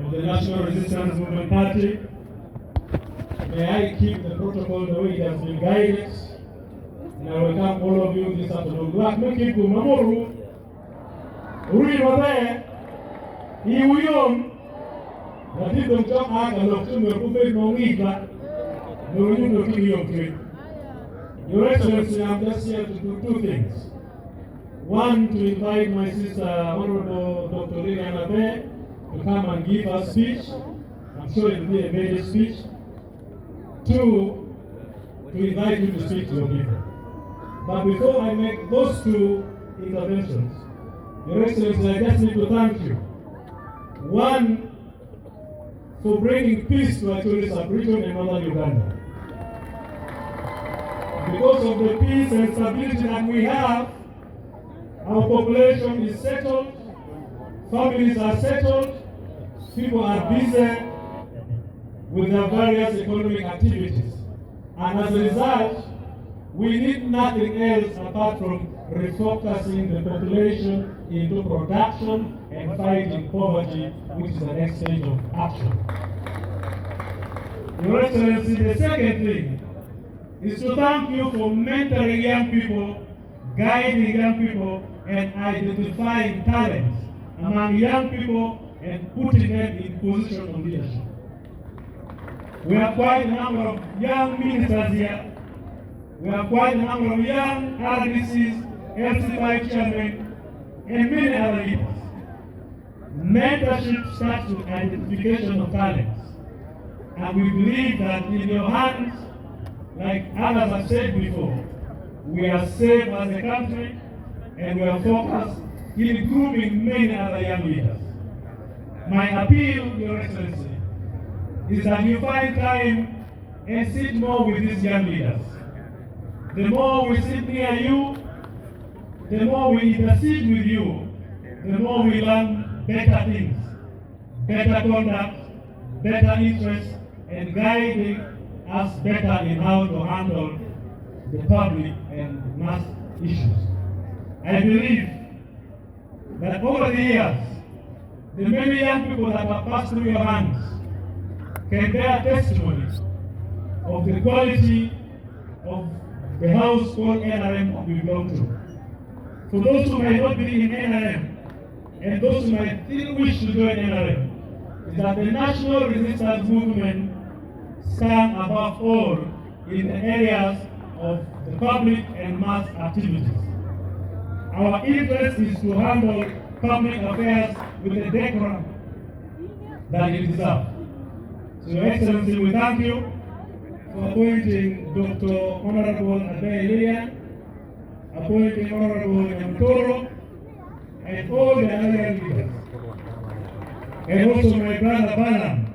of the National Resistance Movement Party. May I keep the protocol the way it has been guided. And I welcome all of you this afternoon. Black Miki Kumamoru, Uri Mabe, Iwuyom, Natidum Chok Aka Loktum Kupe Mongiba, Nurun Nukiyom. Your Excellency, I'm just here to do two things. One, to invite my sister, Honorable Dr. Lilian Abe, to come and give her speech. I'm sure it will be a major speech. Two, to invite you to speak to your people. But before I make those two interventions, Your Excellency, I just need to thank you. One, for bringing peace to Acholi sub-region and northern Uganda. Because of the peace and stability that we have, our population is settled, families are settled, people are busy with their various economic activities. And as a result, we need nothing else apart from refocusing the population into production and fighting poverty, which is the next stage of action. Your Excellency, the second thing is to thank you for mentoring young people, guiding young people, and identifying talents among young people and putting them in position of leadership. We have quite a number of young ministers here. We have quite a number of young RDCs, LC5 chairmen, and many other leaders. Mentorship starts with identification of talents. And we believe that in your hands, like others have said before, we are safe as a country and we are focused in grooming many other young leaders. My appeal, Your Excellency, is that you find time and sit more with these young leaders. The more we sit near you, the more we intercede with you, the more we learn better things, better conduct, better interests, and guiding us better in how to handle the public and mass issues. I believe that over the years, the many young people that have passed through your hands can bear testimony of the quality of the house called NRM that we belong to. For those who might not be in NRM, and those who might still wish to join NRM, is that the National Resistance Movement stand above all in the areas of the public and mass activities. Our interest is to handle public affairs with the decorum that it deserves. So, Your Excellency, we thank you for appointing Dr. Honorable Abe Lilian, appointing Honorable Yamtoro, and all the other leaders. And also my brother Balam.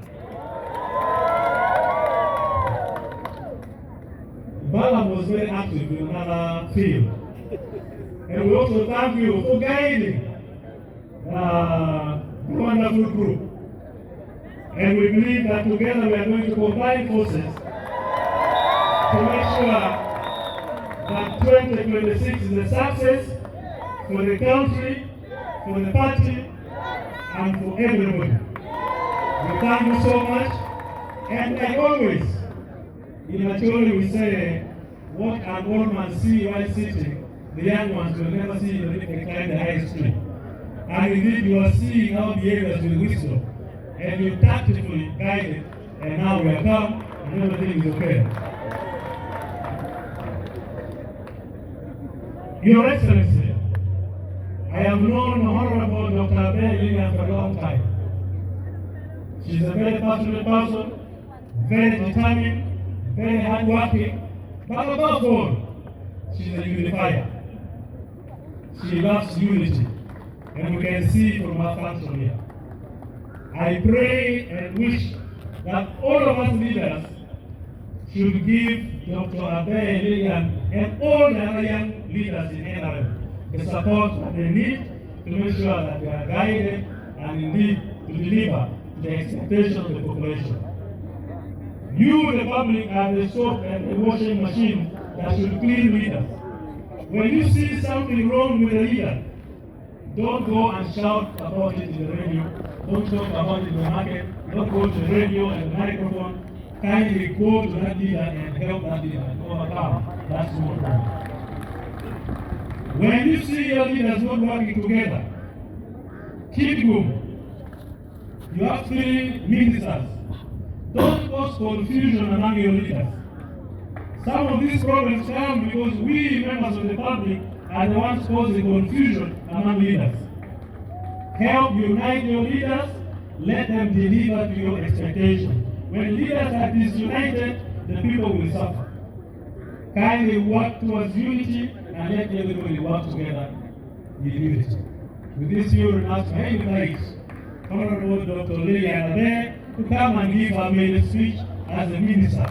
Balam was very active in another field. And we also thank you for guiding the wonderful group. And we believe that together we are going to combine forces to make sure that 2026 is a success for the country, for the party, and for everybody. We thank you so much. And like always, in Acholi we say, what an old man see while sitting, the young ones will never see if they climb the highest tree. And indeed you are seeing our behaviors with wisdom. And you tactically guided, and now we are calm, and everything is okay. Your Excellency, I have known Honorable Dr. Abe Lilian for a long time. She's a very passionate person, very determined, very hardworking, but above all, she's a unifier. She loves unity, and we can see from her function here. I pray and wish that all of us leaders should give Dr. Abe Lilian and all the other young leaders in NRM the support that they need to make sure that they are guided and indeed to deliver the expectations of the population. You, the public, are the soap and the washing machine that should clean leaders. When you see something wrong with a leader, Don't go and shout about it in the radio. Don't talk about it in the market. Don't go to the radio and the microphone. Kindly go to that leader and help that leader and overcome that small problem. When you see your leaders not working together, keep going. You have 3 ministers. Don't cause confusion among your leaders. Some of these problems come because we, members of the public, are the ones causing confusion among leaders. Help unite your leaders, let them deliver to your expectations. When leaders are disunited, the people will suffer. Kindly work towards unity and let everybody work together in unity. With this few remarks, I invite Honorable Dr. Lilian Abe to come and give her main speech as a minister.